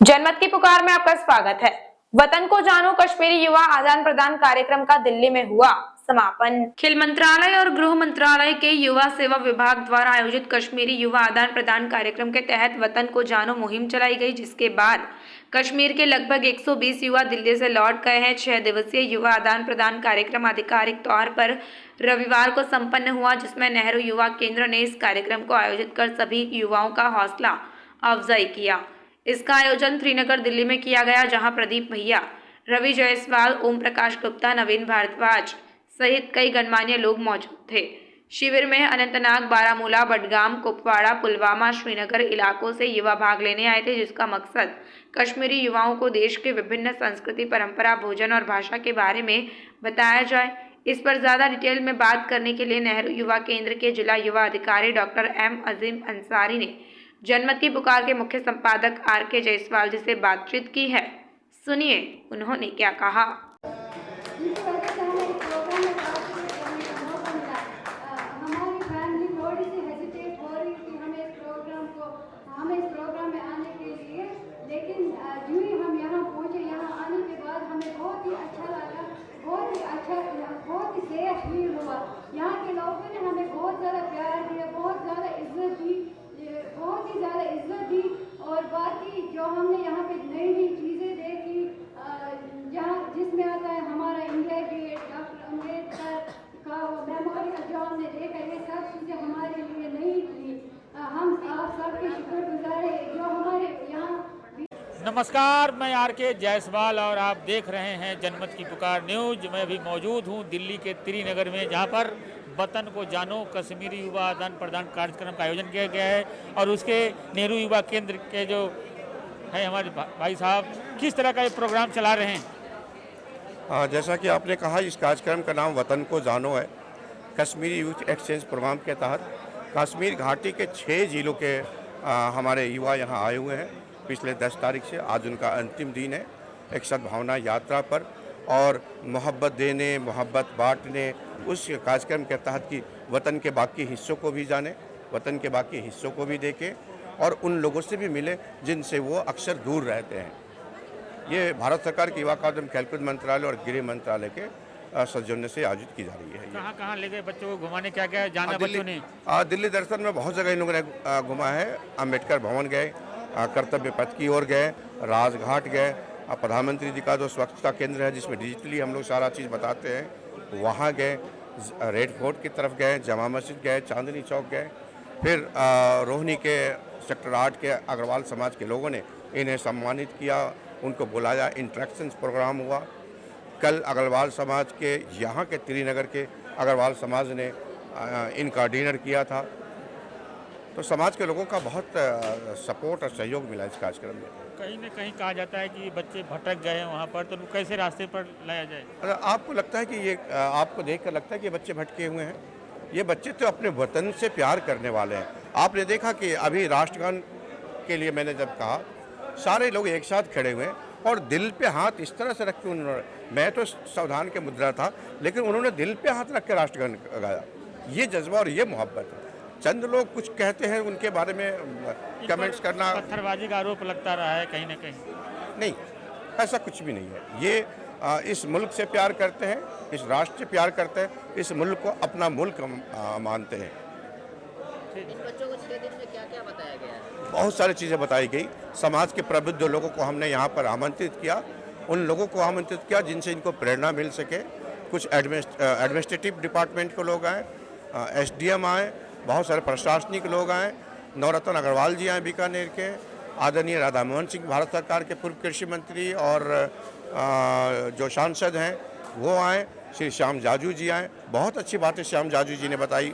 जनमत की पुकार में आपका स्वागत है। वतन को जानो कश्मीरी युवा आदान प्रदान कार्यक्रम का दिल्ली में हुआ समापन। खेल मंत्रालय और गृह मंत्रालय के युवा सेवा विभाग द्वारा आयोजित कश्मीरी युवा आदान प्रदान कार्यक्रम के तहत वतन को जानो मुहिम चलाई गई, जिसके बाद कश्मीर के लगभग 120 युवा दिल्ली से लौट गए हैं। 6 दिवसीय युवा आदान प्रदान कार्यक्रम आधिकारिक तौर पर रविवार को संपन्न हुआ, जिसमें नेहरू युवा केंद्र ने इस कार्यक्रम को आयोजित कर सभी युवाओं का हौसला अफजाई किया। इसका आयोजन श्रीनगर दिल्ली में किया गया, जहां प्रदीप भैया, रवि जायसवाल, ओम प्रकाश गुप्ता, नवीन भारद्वाज सहित कई गणमान्य लोग मौजूद थे। शिविर में अनंतनाग, बारामूला, बडगाम, कुपवाड़ा, पुलवामा, श्रीनगर इलाकों से युवा भाग लेने आए थे, जिसका मकसद कश्मीरी युवाओं को देश के विभिन्न संस्कृति, परंपरा, भोजन और भाषा के बारे में बताया जाए। इस पर ज्यादा डिटेल में बात करने के लिए नेहरू युवा केंद्र के जिला युवा अधिकारी डॉक्टर एम अजीम अंसारी ने जनमत की पुकार के मुख्य संपादक आर.के. जायसवाल जी से बातचीत की है। सुनिए उन्होंने क्या कहा। यहाँ के लोगों ने हमें बहुत ज़्यादा प्यार दिया, बहुत ज़्यादा इज्जत दी, बहुत ही ज़्यादा इज्जत दी। और बाकी जो हमने यहाँ पे नई नई चीज़ें देखी, जहाँ जिसमें आता है हमारा इंडिया गेट, डॉक्टर अम्बेडकर का मेमोरियल जो हमने देखा, ये सब चीज़ें हमारे लिए नई थी। हम आप सबके शुक्रगुजार हैं जो हमारे यहाँ। नमस्कार, मैं आर.के. जायसवाल और आप देख रहे हैं जनमत की पुकार न्यूज। मैं भी मौजूद हूं दिल्ली के त्रिनगर में, जहां पर वतन को जानो कश्मीरी युवा आदान प्रदान कार्यक्रम का आयोजन किया गया है। और उसके नेहरू युवा केंद्र के जो है हमारे भाई साहब, किस तरह का ये प्रोग्राम चला रहे हैं। जैसा कि आपने कहा, इस कार्यक्रम का नाम वतन को जानो है। कश्मीरी यूथ एक्सचेंज प्रोग्राम के तहत कश्मीर घाटी के 6 जिलों के हमारे युवा यहाँ आए हुए हैं। पिछले 10 तारीख से आज उनका अंतिम दिन है एक सद्भावना यात्रा पर, और मोहब्बत देने, मोहब्बत बांटने, उस कार्यक्रम के तहत कि वतन के बाकी हिस्सों को भी जाने, वतन के बाकी हिस्सों को भी देखें और उन लोगों से भी मिले जिनसे वो अक्सर दूर रहते हैं। ये भारत सरकार के युवा कार्यक्रम खेलकूद मंत्रालय और गृह मंत्रालय के सौजन्य से आयोजित की जा रही है। कहाँ कहाँ ले गए बच्चों को घुमाने, क्या क्या जाना बच्चों ने? दिल्ली दर्शन में बहुत जगह इन लोगों ने घुमा है। अम्बेडकर भवन गए, कर्तव्य पथ की ओर गए, राजघाट गए, प्रधानमंत्री जी का जो स्वच्छता केंद्र है जिसमें डिजिटली हम लोग सारा चीज़ बताते हैं, वहाँ गए, रेड फोर्ट की तरफ गए, जमा मस्जिद गए, चांदनी चौक गए। फिर रोहिणी के सेक्टर 8 के अग्रवाल समाज के लोगों ने इन्हें सम्मानित किया, उनको बुलाया, इंटरेक्शंस प्रोग्राम हुआ। कल अग्रवाल समाज के यहाँ के त्रिनगर के अग्रवाल समाज ने इनका डिनर किया था। तो समाज के लोगों का बहुत सपोर्ट और सहयोग मिला इस कार्यक्रम में। कहीं न कहीं कहा जाता है कि बच्चे भटक गए हैं वहाँ पर, तो कैसे रास्ते पर लाया जाए? आपको लगता है कि ये आपको देखकर लगता है कि बच्चे भटके हुए हैं? ये बच्चे तो अपने वतन से प्यार करने वाले हैं। आपने देखा कि अभी राष्ट्रगान के लिए मैंने जब कहा, सारे लोग एक साथ खड़े हुए और दिल पे हाथ इस तरह से रख के उन्होंने, मैं तो सावधान के मुद्रा था, लेकिन उन्होंने दिल पे हाथ रख के राष्ट्रगान गाया। ये जज्बा और ये मोहब्बत है। चंद लोग कुछ कहते हैं, उनके बारे में कमेंट्स करना, पत्थरबाजी का आरोप लगता रहा है कहीं ना कहीं। नहीं, ऐसा कुछ भी नहीं है। ये इस मुल्क से प्यार करते हैं, इस राष्ट्र से प्यार करते हैं, इस मुल्क को अपना मुल्क मानते हैं। इन बच्चों को 6 दिन में क्या क्या बताया गया है? बहुत सारी चीज़ें बताई गई। समाज के प्रबुद्ध लोगों को हमने यहाँ पर आमंत्रित किया, उन लोगों को आमंत्रित किया जिनसे इनको प्रेरणा मिल सके। कुछ एडमिनिस्ट्रेटिव डिपार्टमेंट के लोग आए, SDM आए, बहुत सारे प्रशासनिक लोग आए, नवरत्न अग्रवाल जी आए बीकानेर के, आदरणीय राधा मोहन सिंह भारत सरकार के पूर्व कृषि मंत्री और जो सांसद हैं वो आए, श्री श्याम जाजू जी आए। बहुत अच्छी बातें श्याम जाजू जी ने बताई।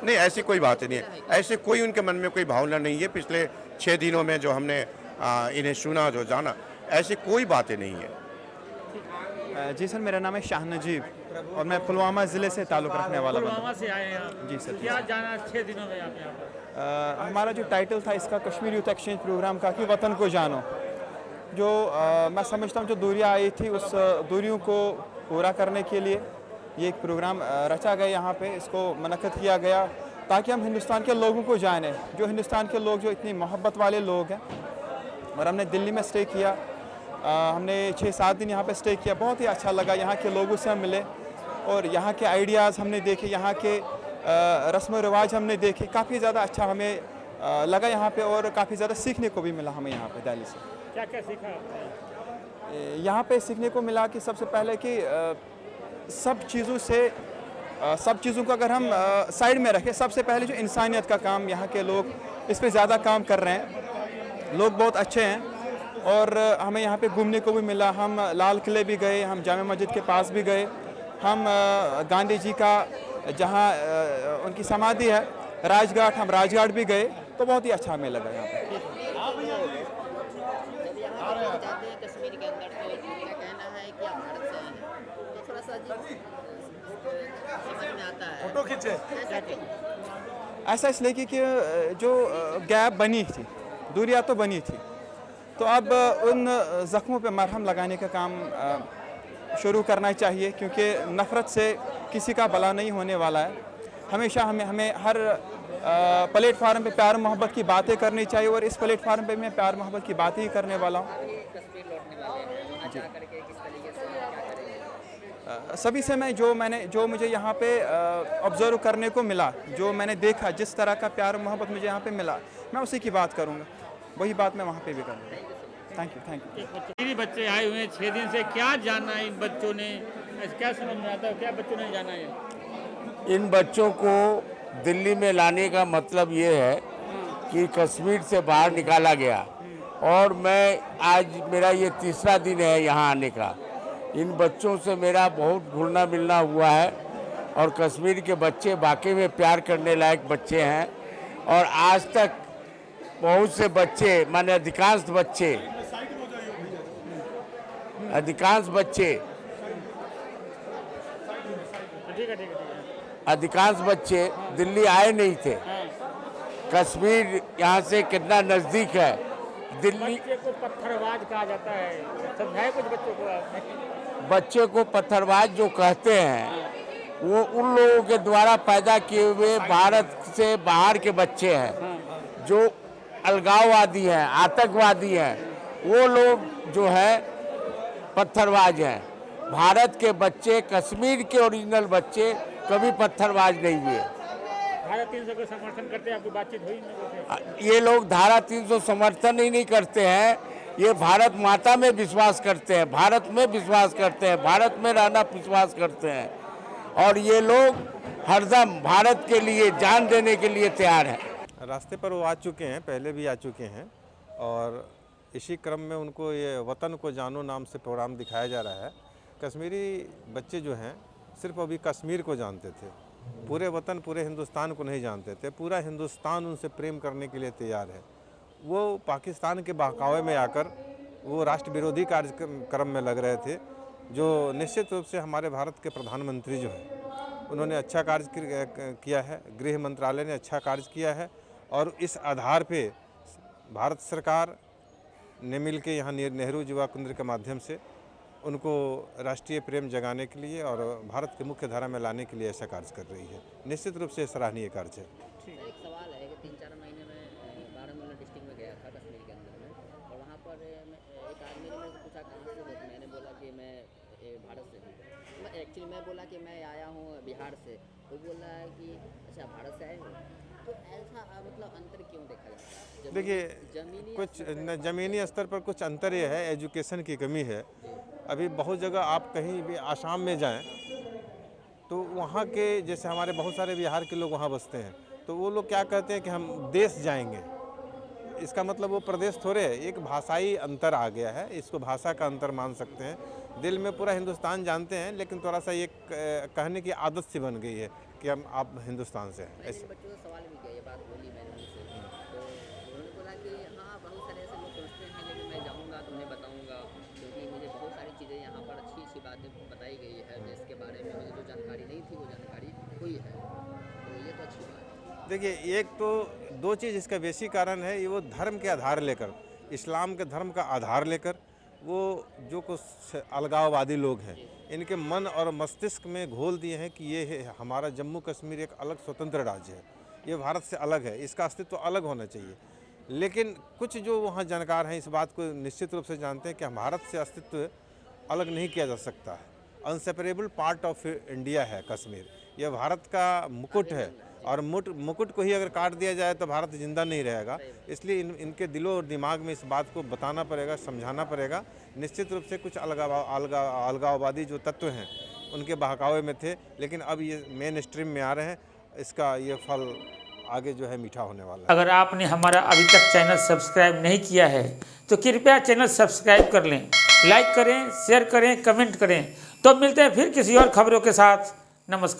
नहीं, ऐसी कोई बात नहीं है, ऐसे कोई उनके मन में कोई भावना नहीं है। पिछले 6 दिनों में जो हमने इन्हें सुना, जो जाना, ऐसी कोई बातें नहीं है। जी सर, मेरा नाम है शाह नजीब और मैं पुलवामा ज़िले से ताल्लुक़ रखने वाला हूँ। पुलवामा से आए हैं? जी सर। क्या जाना 6 दिनों में आप यहाँ पर? हमारा जो टाइटल था इसका कश्मीर यूथ एक्सचेंज प्रोग्राम का कि वतन को जानो, जो मैं समझता हूँ जो दूरियाँ आई थी उस दूरियों को पूरा करने के लिए ये एक प्रोग्राम रचा गया। यहाँ पे इसको मुनक़्क़द किया गया ताकि हम हिंदुस्तान के लोगों को जानें, जो हिंदुस्तान के लोग जो इतनी मोहब्बत वाले लोग हैं। और हमने दिल्ली में स्टे किया, हमने 6-7 दिन यहाँ पे स्टे किया, बहुत ही अच्छा लगा। यहाँ के लोगों से हम मिले और यहाँ के आइडियाज़ हमने देखे, यहाँ के रस्म व रिवाज हमने देखे, काफ़ी ज़्यादा अच्छा हमें लगा यहाँ पे और काफ़ी ज़्यादा सीखने को भी मिला हमें यहाँ पे दिल्ली से। क्या क्या सीखा? यहाँ पे सीखने को मिला कि सबसे पहले कि सब चीज़ों को अगर हम साइड में रखें, सबसे पहले जो इंसानियत का काम यहाँ के लोग इस पे ज़्यादा काम कर रहे हैं। लोग बहुत अच्छे हैं और हमें यहाँ पे घूमने को भी मिला। हम लाल किले भी गए, हम जामा मस्जिद के पास भी गए, हम गांधी जी का जहाँ उनकी समाधि है राजघाट, हम राजघाट भी गए, तो बहुत ही अच्छा हमें लगा यहाँ पे। जब यहाँ पे लोग जाते हैं कश्मीर के अंदर तो उनका कहना है कि आप भारत से आए हैं, तो थोड़ा सा अजीब समझ में आता है। फोटो खींचे ऐसा क्यों? ऐसा इसलिए कि जो गैप बनी थी, दूरियां तो बनी थी, तो अब उन ज़ख्मों पे मरहम लगाने का काम शुरू करना चाहिए, क्योंकि नफ़रत से किसी का भला नहीं होने वाला है। हमेशा हमें हर प्लेटफार्म पे प्यार मोहब्बत की बातें करनी चाहिए और इस प्लेटफार्म पे मैं प्यार मोहब्बत की बातें ही करने वाला हूँ। कश्मीर लौटने वाले हैं, वहाँ जा करके किस तरीके से क्या करेंगे? सभी से मैं जो मुझे यहाँ पे ऑब्ज़र्व करने को मिला, जो मैंने देखा, जिस तरह का प्यार मोहब्बत मुझे यहाँ पे मिला, मैं उसी की बात करूँगा, वही बात मैं वहाँ पे भी करूँगा। Thank you. कश्मीरी बच्चे आए हुए हैं 6 दिन से, क्या जानना है इन बच्चों ने, क्या समझ में आता है, क्या बच्चों ने जाना है? इन बच्चों को दिल्ली में लाने का मतलब ये है कि कश्मीर से बाहर निकाला गया और मैं आज मेरा ये तीसरा दिन है यहाँ आने का। इन बच्चों से मेरा बहुत घुलना मिलना हुआ है और कश्मीर के बच्चे वाकई में प्यार करने लायक बच्चे हैं। और आज तक बहुत से बच्चे, माने अधिकांश बच्चे दिल्ली आए नहीं थे। कश्मीर यहाँ से कितना नज़दीक है। दिल्ली बच्चे को पत्थरबाज कहा जाता है, समझाए कुछ बच्चों को आपने? बच्चे को पत्थरबाज जो कहते हैं वो उन लोगों के द्वारा पैदा किए हुए भारत से बाहर के बच्चे हैं, जो अलगाववादी हैं, आतंकवादी हैं, वो लोग जो है पत्थरबाज हैं। भारत के बच्चे, कश्मीर के ओरिजिनल बच्चे कभी पत्थरबाज नहीं हुए। धारा 300 को समर्थन करते हैं, आपकी बातचीत हुई नहीं? ये लोग धारा 300 समर्थन ही नहीं करते हैं, ये भारत माता में विश्वास करते हैं, भारत में विश्वास करते हैं, भारत में रहना विश्वास करते हैं और ये लोग हरदम भारत के लिए जान देने के लिए तैयार हैं। रास्ते पर वो आ चुके हैं, पहले भी आ चुके हैं और इसी क्रम में उनको ये वतन को जानो नाम से प्रोग्राम दिखाया जा रहा है। कश्मीरी बच्चे जो हैं सिर्फ अभी कश्मीर को जानते थे, पूरे वतन, पूरे हिंदुस्तान को नहीं जानते थे। पूरा हिंदुस्तान उनसे प्रेम करने के लिए तैयार है। वो पाकिस्तान के बहकावे में आकर वो राष्ट्र विरोधी कार्यक्रम में लग रहे थे, जो निश्चित रूप से हमारे भारत के प्रधानमंत्री जो हैं उन्होंने अच्छा कार्य किया है, गृह मंत्रालय ने अच्छा कार्य किया है और इस आधार पे भारत सरकार ने मिल के यहाँ नेहरू युवा केंद्र के माध्यम से उनको राष्ट्रीय प्रेम जगाने के लिए और भारत के मुख्य धारा में लाने के लिए ऐसा कार्य कर रही है। निश्चित रूप से सराहनीय कार्य है। एक सवाल है कि 3-4 महीने में बारामूला डिस्ट्रिक्ट में गया था कश्मीर के अंदर में, और वहाँ पर एक आदमी ने मेरे से पूछा कहाँ से हो, तो मैंने बोला कि मैं भारत से हूँ। एक्चुअली मैं बोला कि मैं आया हूँ बिहार से, वो बोल रहा है कि अच्छा भारत से आए हो, तो ऐसा मतलब अंतर क्यों देखा जाता है? देखिए, कुछ ज़मीनी स्तर पर कुछ अंतर ये है, एजुकेशन की कमी है। अभी बहुत जगह आप कहीं भी आसाम में जाएं तो वहाँ के, जैसे हमारे बहुत सारे बिहार के लोग वहाँ बसते हैं, तो वो लोग क्या कहते हैं कि हम देश जाएंगे। इसका मतलब वो प्रदेश थोड़े है, एक भाषाई अंतर आ गया है, इसको भाषा का अंतर मान सकते हैं। दिल में पूरा हिंदुस्तान जानते हैं, लेकिन थोड़ा सा ये कहने की आदत सी बन गई है कि हम आप हिंदुस्तान से हैं। ऐसे बच्चों से सवाल भी किया, ये बात बोली मैंने उनसे, तो उन्होंने बोला कि हाँ बहुत सारे ऐसे लोग सोचते हैं, लेकिन मैं जाऊँगा तो उन्हें बताऊँगा, क्योंकि मुझे बहुत सारी चीज़ें यहाँ पर अच्छी अच्छी बातें बताई गई है, जिसके बारे में मुझे जो जानकारी नहीं थी वो जानकारी हुई है, तो ये तो अच्छी बात है। देखिए, एक तो दो चीज़ इसका बेसिक कारण है, ये वो धर्म के आधार लेकर, इस्लाम के धर्म का आधार लेकर वो जो कुछ अलगाववादी लोग हैं, इनके मन और मस्तिष्क में घोल दिए हैं कि ये हमारा जम्मू कश्मीर एक अलग स्वतंत्र राज्य है। ये भारत से अलग है, इसका अस्तित्व अलग होना चाहिए। लेकिन कुछ जो वहाँ जानकार हैं इस बात को निश्चित रूप से जानते हैं कि भारत से अस्तित्व अलग नहीं किया जा सकता है। अनसेपरेबल पार्ट ऑफ इंडिया है कश्मीर, यह भारत का मुकुट है और मुकुट को ही अगर काट दिया जाए तो भारत जिंदा नहीं रहेगा। इसलिए इनके दिलों और दिमाग में इस बात को बताना पड़ेगा, समझाना पड़ेगा। निश्चित रूप से कुछ अलगाववादी जो तत्व हैं उनके बहकावे में थे, लेकिन अब ये मेन स्ट्रीम में आ रहे हैं। इसका ये फल आगे जो है मीठा होने वाला है। अगर आपने हमारा अभी तक चैनल सब्सक्राइब नहीं किया है तो कृपया चैनल सब्सक्राइब कर लें, लाइक करें, शेयर करें, कमेंट करें। तो मिलते हैं फिर किसी और खबरों के साथ। नमस्कार।